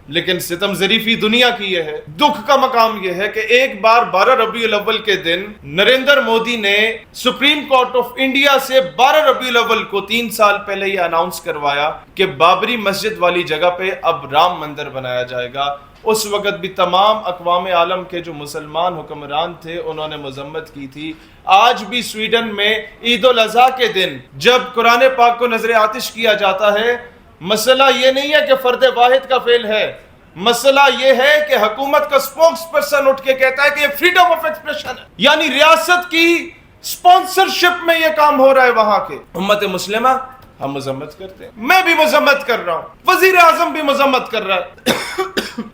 لیکن ستم ظریفی دنیا کی یہ ہے، دکھ کا مقام یہ ہے کہ ایک بار 12 ربیع الاول کے دن نریندر مودی نے سپریم کورٹ آف انڈیا سے 12 ربیع الاول کو 3 سال پہلے یہ اناؤنس کروایا کہ بابری مسجد والی جگہ پہ اب رام مندر بنایا جائے گا۔ اس وقت بھی تمام اقوام عالم کے جو مسلمان حکمران تھے انہوں نے مذمت کی تھی۔ آج بھی سویڈن میں عید الاضحیٰ کے دن جب قرآن پاک کو نظر آتش کیا جاتا ہے، مسئلہ یہ نہیں ہے کہ فرد واحد کا فعل ہے، مسئلہ یہ ہے کہ حکومت کا سپوکس پرسن اٹھ کے کہتا ہے کہ یہ فریڈم آف ایکسپریشن ہے، یعنی ریاست کی سپانسرشپ میں یہ کام ہو رہا ہے۔ وہاں کے امت مسلمہ ہم مذمت کرتے ہیں، میں بھی مذمت کر رہا ہوں، وزیر اعظم بھی مذمت کر رہا ہے،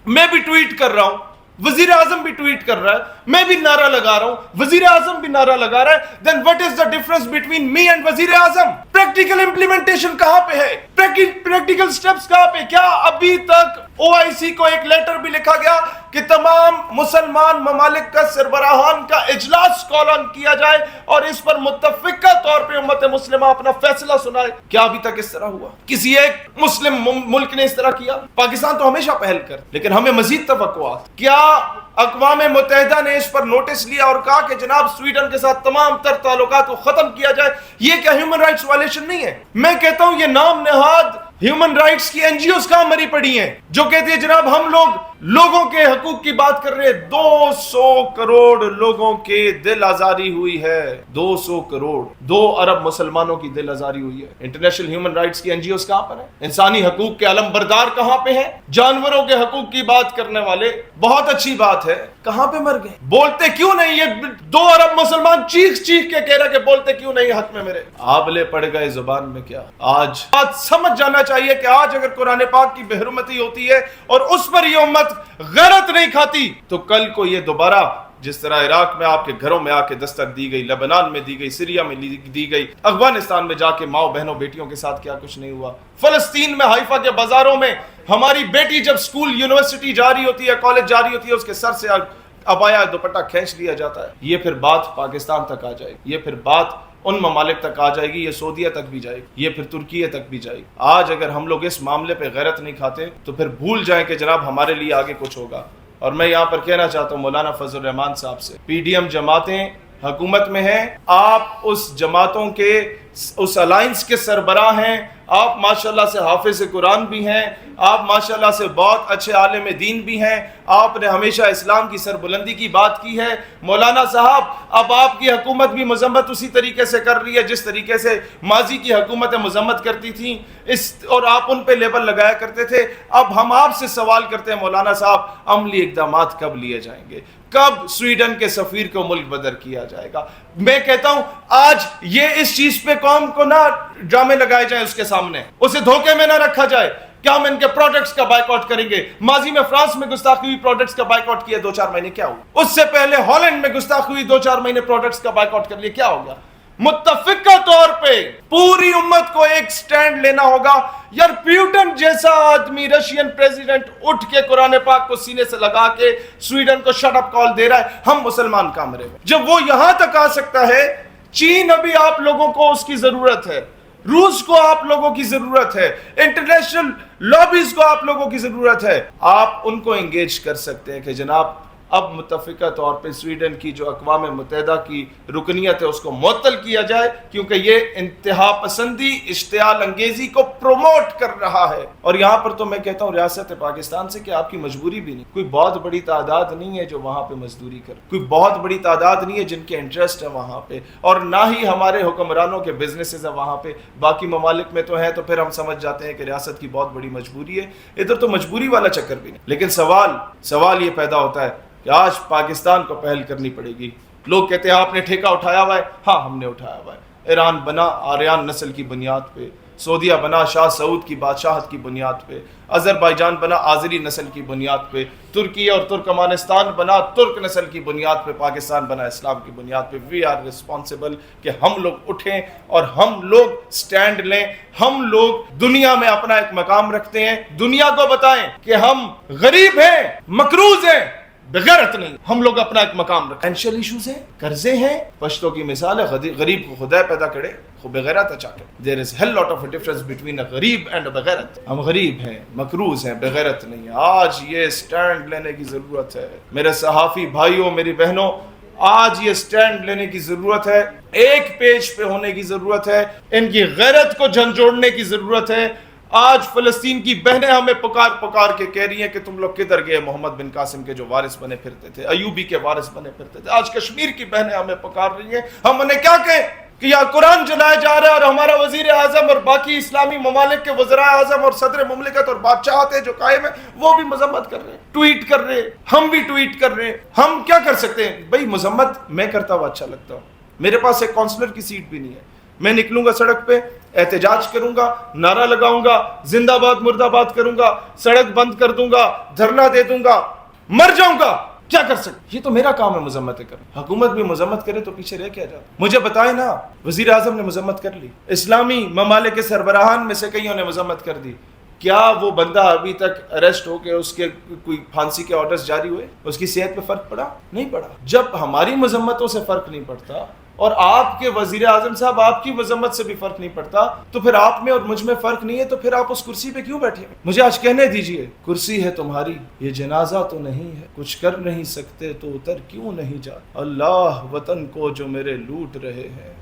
میں بھی ٹویٹ کر رہا ہوں، وزیر اعظم بھی ٹویٹ کر رہا ہے، میں بھی نعرہ لگا رہا ہوں، وزیر اعظم بھی نعرہ لگا رہا ہے۔ then what is the difference between me and وزیر اعظم؟ پریکٹیکل امپلیمنٹیشن کہاں پہ ہے؟ پریکٹیکل سٹیپس کہاں پہ؟ کیا ابھی تک OIC کو ایک لیٹر بھی لکھا گیا کہ تمام مسلمان ممالک کا سربراہان کا اجلاس کال آن کیا جائے اور اس پر متفقہ طور پہ امت مسلمہ اپنا فیصلہ سنائے؟ کیا ابھی تک اس طرح ہوا؟ کسی ایک مسلم ملک نے اس طرح کیا؟ پاکستان تو ہمیشہ پہل کر، لیکن ہمیں مزید توقعات۔ کیا اقوام متحدہ نے اس پر نوٹس لیا اور کہا کہ جناب سویڈن کے ساتھ تمام تر تعلقات کو ختم کیا جائے؟ یہ کیا ہیومن رائٹس وائلیشن نہیں ہے؟ میں کہتا ہوں یہ نام نہاد ہیومن رائٹس کی NGOs کہاں مری پڑی ہیں جو کہتی ہے جناب ہم لوگوں کے حقوق کی بات کر رہے ہیں۔ 200 کروڑ لوگوں کے دل آزاری ہوئی ہے، 200 کروڑ، 2 ارب مسلمانوں کی دل آزاری ہوئی ہے۔ انٹرنیشنل ہیومن رائٹس کی NGOs کہاں پر ہیں؟ انسانی حقوق کے علم بردار کہاں پہ ہیں؟ جانوروں کے حقوق کی بات کرنے والے، بہت اچھی بات ہے، کہاں پہ مر گئے؟ بولتے کیوں نہیں؟ یہ 2 ارب مسلمان چیخ چیخ کے کہہ رہے کہ بولتے کیوں نہیں حق میں میرے؟ آبلے پڑ گئے زبان میں کیا؟ آج بات سمجھ جانا چاہیے کہ آج اگر قرآن پاک کی بے حرمتی ہوتی ہے اور اس پر یہ امت غیرت نہیں کھاتی تو کل کو یہ دوبارہ جس طرح عراق میں آپ کے گھروں میں آ کے دستک دی گئی، لبنان میں دی گئی، سیریا میں دی گئی، افغانستان میں جا کے ماؤں بہنوں بیٹیوں کے ساتھ کیا کچھ نہیں ہوا، فلسطین میں حیفا کے بازاروں میں ہماری بیٹی جب سکول یونیورسٹی جا رہی ہوتی ہے، کالج جا رہی ہوتی ہے، اس کے سر سے عبایا دوپٹہ کھینچ لیا جاتا ہے۔ یہ پھر بات پاکستان تک آ جائے گی، یہ پھر بات ان ممالک تک آ جائے گی، یہ سعودیہ تک بھی جائے گی، یہ پھر ترکیہ تک بھی جائے گی۔ آج اگر ہم لوگ اس معاملے پہ غیرت نہیں کھاتے تو پھر بھول جائیں کہ جناب ہمارے لیے آگے کچھ ہوگا۔ اور میں یہاں پر کہنا چاہتا ہوں مولانا فضل الرحمان صاحب سے، PDM جماعتیں حکومت میں ہیں، آپ اس جماعتوں کے اس الائنس کے سربراہ ہیں، آپ ماشاءاللہ سے حافظ قرآن بھی ہیں، آپ ماشاءاللہ سے بہت اچھے عالم دین بھی ہیں، آپ نے ہمیشہ اسلام کی سربلندی کی بات کی ہے۔ مولانا صاحب اب آپ کی حکومت بھی مذمت اسی طریقے سے کر رہی ہے جس طریقے سے ماضی کی حکومتیں مذمت کرتی تھیں، اور آپ ان پہ لیبل لگایا کرتے تھے۔ اب ہم آپ سے سوال کرتے ہیں مولانا صاحب، عملی اقدامات کب لیے جائیں گے؟ کب سویڈن کے سفیر کو ملک بدر کیا جائے گا؟ میں کہتا ہوں آج یہ اس چیز پہ قوم کو نہ ڈرامے لگائے جائیں، اس کے سامنے اسے دھوکے میں نہ رکھا جائے کہ ہم ان کے پروڈکٹس کا بائیکاٹ کریں گے۔ ماضی میں فرانس میں گستاخی ہوئی پروڈکٹس کا بائیکاٹ کیا 2-4 مہینے، کیا ہوا؟ اس سے پہلے ہالینڈ میں گستاخی ہوئی 2-4 مہینے پروڈکٹس کا بائیکاٹ کر لیا، کیا ہو گیا؟ متفقہ طور پہ پوری امت کو ایک سٹینڈ لینا ہوگا۔ یار پیوٹن جیسا آدمی رشین پریزیڈنٹ اٹھ کے قرآن پاک کو سینے سے لگا کے سویڈن کو شٹ اپ کال دے رہا ہے، ہم مسلمان کامرے میں جب وہ یہاں تک آ سکتا ہے۔ چین ابھی آپ لوگوں کو اس کی ضرورت ہے، روس کو آپ لوگوں کی ضرورت ہے، انٹرنیشنل لابیز کو آپ لوگوں کی ضرورت ہے، آپ ان کو انگیج کر سکتے ہیں کہ جناب اب متفقہ طور پہ سویڈن کی جو اقوام متحدہ کی رکنیت ہے اس کو معطل کیا جائے، کیونکہ یہ انتہا پسندی، اشتعال انگیزی کو پروموٹ کر رہا ہے۔ اور یہاں پر تو میں کہتا ہوں ریاست پاکستان سے کہ آپ کی مجبوری بھی نہیں، کوئی بہت بڑی تعداد نہیں ہے جو وہاں پہ مزدوری کر، کوئی بہت بڑی تعداد نہیں ہے جن کے انٹرسٹ ہے وہاں پہ، اور نہ ہی ہمارے حکمرانوں کے بزنسز ہیں وہاں پہ۔ باقی ممالک میں تو ہیں تو پھر ہم سمجھ جاتے ہیں کہ ریاست کی بہت بڑی مجبوری ہے، ادھر تو مجبوری والا چکر بھی نہیں۔ لیکن سوال یہ پیدا ہوتا ہے کہ آج پاکستان کو پہل کرنی پڑے گی۔ لوگ کہتے ہیں آپ نے ٹھیکہ اٹھایا ہوا ہے، ہاں ہم نے اٹھایا ہوا ہے۔ ایران بنا آریان نسل کی بنیاد پہ، سعودیہ بنا شاہ سعود کی بادشاہت کی بنیاد پہ، آذربائیجان بنا آذری نسل کی بنیاد پہ، ترکی اور ترکمانستان بنا ترک نسل کی بنیاد پہ، پاکستان بنا اسلام کی بنیاد پہ۔ وی آر ریسپانسبل کہ ہم لوگ اٹھیں اور ہم لوگ سٹینڈ لیں، ہم لوگ دنیا میں اپنا ایک مقام رکھتے ہیں، دنیا کو بتائیں کہ ہم غریب ہیں، مقروض ہیں، بغیرت نہیں. ہم لوگ اپنا ایک مقام رکھیں. فائنینشیل ایشوز ہیں, قرضے ہیں. پشتوں کی مثال ہے, غریب کو خدا پیدا کرے, خو بغیرت اچھا کرے. There is hell lot of a difference between a غریب and a بغیرت. ہم غریب ہیں, مقروض ہیں, بغیرت نہیں ہیں. آج یہ سٹینڈ لینے کی ضرورت ہے میرے صحافی بھائیوں, میری بہنوں. آج یہ سٹینڈ لینے کی ضرورت ہے, ایک پیج پہ ہونے کی ضرورت ہے, ان کی غیرت کو جھنجھوڑنے کی ضرورت ہے. آج فلسطین کی بہنیں ہمیں پکار کے کہہ رہی ہیں کہ تم لوگ کدھر گئے محمد بن قاسم کے جو وارث بنے پھرتے تھے, ایوبی کے وارث بنے پھرتے تھے. آج کشمیر کی بہنیں ہمیں پکار رہی ہیں. ہم انہیں کیا کہیں کہ یا قرآن جلایا جا رہا ہے اور ہمارا وزیر اعظم اور باقی اسلامی ممالک کے وزراء اعظم اور صدر مملکت اور بادشاہت جو قائم ہیں وہ بھی مذمت کر رہے ہیں, ٹویٹ کر رہے ہیں, ہم بھی ٹویٹ کر رہے ہیں. ہم کیا کر سکتے ہیں بھائی؟ مذمت میں کرتا ہوا اچھا لگتا ہوں. میرے پاس ایک کونسلر کی سیٹ بھی نہیں ہے. میں نکلوں گا سڑک پہ, احتجاج کروں گا, نعرہ لگاؤں گا, زندہ باد مرد آباد کروں گا, سڑک بند کر دوں گا, دھرنا دے دوں گا, مر جاؤں گا. کیا کر سکتے؟ یہ تو میرا کام ہے مذمت کرنا. حکومت بھی مذمت کرے تو پیچھے رہ کیا جاتا؟ مجھے بتائیں نا, وزیر اعظم نے مذمت کر لی, اسلامی ممالک کے سربراہان میں سے کئیوں نے مذمت کر دی. کیا وہ بندہ ابھی تک اریسٹ ہو کے اس کے کوئی پھانسی کے آرڈرز جاری ہوئے؟ اس کی صحت پہ فرق پڑا؟ نہیں پڑا. جب ہماری مذمتوں سے فرق نہیں پڑتا اور آپ کے وزیر اعظم صاحب آپ کی مذمت سے بھی فرق نہیں پڑتا, تو پھر آپ میں اور مجھ میں فرق نہیں ہے, تو پھر آپ اس کرسی پہ کیوں بیٹھے ہیں؟ مجھے آج کہنے دیجئے, کرسی ہے تمہاری, یہ جنازہ تو نہیں ہے. کچھ کر نہیں سکتے تو اتر کیوں نہیں جاتے؟ اللہ وطن کو جو میرے لوٹ رہے ہیں,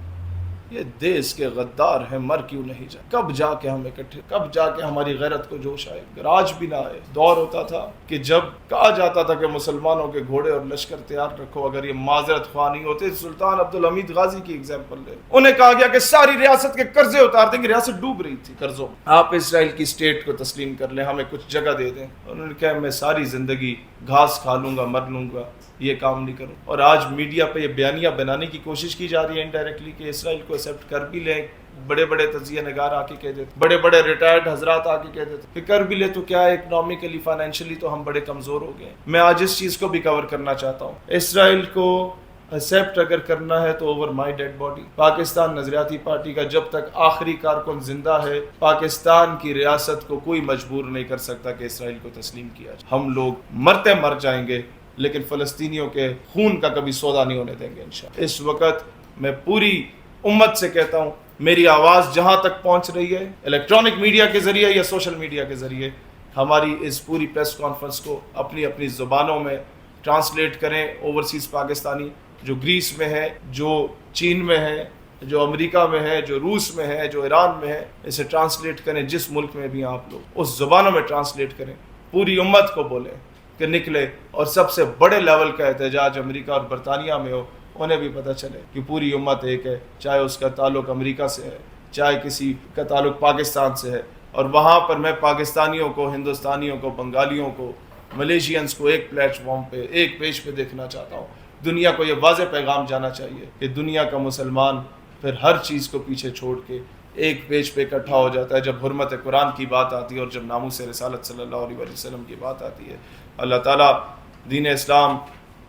یہ دیس کے غدار ہیں, مر کیوں نہیں جائے؟ کب جا کے ہم اکٹھے, کب جا کے ہماری غیرت کو جوش آئے؟ اگر آج بھی نہ آئے. دور ہوتا تھا کہ جب کہا جاتا تھا کہ مسلمانوں کے گھوڑے اور لشکر تیار رکھو. اگر یہ معذرت خواہ نہیں ہوتے, سلطان عبدالحمید غازی کی ایگزامپل لے, انہیں کہا گیا کہ ساری ریاست کے قرضے اتار دیں گے. ریاست ڈوب رہی تھی قرضوں. آپ اسرائیل کی اسٹیٹ کو تسلیم کر لیں, ہمیں کچھ جگہ دے دیں. انہوں نے کہا میں ساری زندگی گھاس کھا لوں گا, مر لوں گا, یہ کام نہیں کروں. اور آج میڈیا پہ یہ بیانیہ بنانے کی کوشش کی جا رہی ہے انڈائریکٹلی کہ اسرائیل کو ایکسیپٹ کر بھی لیں. بڑے بڑے تجزیہ نگار آ کے کہہ دیتے, بڑے بڑے ریٹائرڈ حضرات آ کے کہہ دیتے کہ کر بھی لے تو کیا, اکنامکلی فائنینشلی تو ہم بڑے کمزور ہو گئے. میں آج اس چیز کو بھی کور کرنا چاہتا ہوں. اسرائیل کو ایکسیپٹ اگر کرنا ہے تو over my dad body. Pakistan نظریاتی پارٹی کا جب تک آخری کارکن زندہ ہے, پاکستان کی ریاست کو کوئی مجبور نہیں کر سکتا کہ اسرائیل کو تسلیم کیا جائے. ہم لوگ مرتے مر جائیں گے لیکن فلسطینیوں کے خون کا کبھی سودا نہیں ہونے دیں گے انشاءاللہ. اس وقت میں پوری امت سے کہتا ہوں, میری آواز جہاں تک پہنچ رہی ہے الیکٹرانک میڈیا کے ذریعے یا سوشل میڈیا کے ذریعے, ہماری اس پوری پریس کانفرنس کو اپنی اپنی زبانوں میں ٹرانسلیٹ کریں. اوورسیز پاکستانی جو گریس میں ہے, جو چین میں ہے, جو امریکہ میں ہے, جو روس میں ہے, جو ایران میں ہے, اسے ٹرانسلیٹ کریں. جس ملک میں بھی آپ لوگ اس زبانوں میں ٹرانسلیٹ کریں, پوری امت کو بولیں کہ نکلے. اور سب سے بڑے لیول کا احتجاج امریکہ اور برطانیہ میں ہو, انہیں بھی پتہ چلے کہ پوری امت ایک ہے, چاہے اس کا تعلق امریکہ سے ہے, چاہے کسی کا تعلق پاکستان سے ہے. اور وہاں پر میں پاکستانیوں کو, ہندوستانیوں کو, بنگالیوں کو, ملیشینز کو ایک پلیٹ فارم پہ, ایک پیج پہ دیکھنا چاہتا ہوں. دنیا کو یہ واضح پیغام جانا چاہیے کہ دنیا کا مسلمان پھر ہر چیز کو پیچھے چھوڑ کے ایک پیج پہ اکٹھا ہو جاتا ہے جب حرمت قرآن کی بات آتی ہے اور جب ناموس رسالت صلی اللہ علیہ وسلم کی بات آتی ہے. اللہ تعالیٰ دین اسلام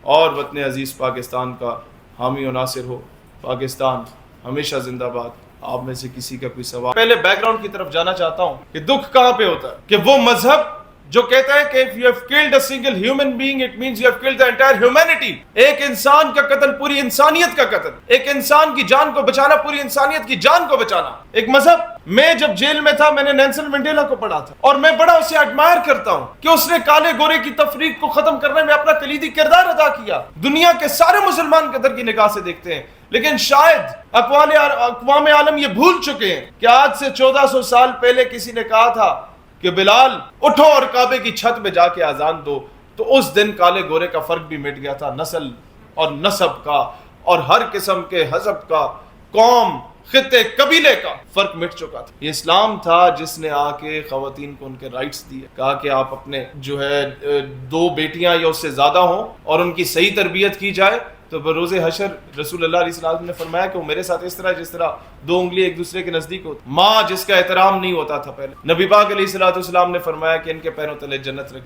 اور وطن عزیز پاکستان کا حامی و ناصر ہو. پاکستان ہمیشہ زندہ باد. آپ میں سے کسی کا کوئی سوال؟ پہلے بیک گراؤنڈ کی طرف جانا چاہتا ہوں کہ دکھ کہاں پہ ہوتا ہے کہ وہ مذہب جو کہتا ہے کہ if you have killed a single human being it means you have killed the entire humanity. ایک انسان کا قتل پوری انسانیت کا قتل, ایک انسان کی جان کو بچانا پوری انسانیت کی جان کو بچانا ایک مذہب. میں جب جیل میں تھا میں نے نیلسن منڈیلا کو پڑھا تھا اور میں بڑا اسے ایڈمائر کرتا ہوں کہ اس نے کالے گورے کی تفریق کو ختم کرنے میں اپنا کلیدی کردار ادا کیا. دنیا کے سارے مسلمان قدر کی نگاہ سے دیکھتے ہیں, لیکن شاید اقوام عالم یہ بھول چکے ہیں کہ آج سے 1400 سال پہلے کسی نے کہا تھا کہ بلال اٹھو اور کعبے کی چھت پہ جا کے اذان دو, تو اس دن کالے گورے کا فرق بھی مٹ گیا تھا, نسل اور نسب کا اور ہر قسم کے حزب کا, قوم, خطے, قبیلے کا فرق مٹ چکا تھا. یہ اسلام تھا جس نے آ کے خواتین کو ان کے رائٹس دیے, کہا کہ آپ اپنے جو ہے 2 بیٹیاں یا اس سے زیادہ ہوں اور ان کی صحیح تربیت کی جائے. تو بروز حشر رسول اللہ علیہ السلام نے فرمایا کہ وہ میرے ساتھ اس طرح جس طرح 2 انگلی ایک دوسرے کے نزدیک ہوتی. ماں جس کا احترام نہیں ہوتا تھا پہلے, نبی پاک علیہ السلام نے فرمایا کہ ان کے پیروں تلے جنت رکھ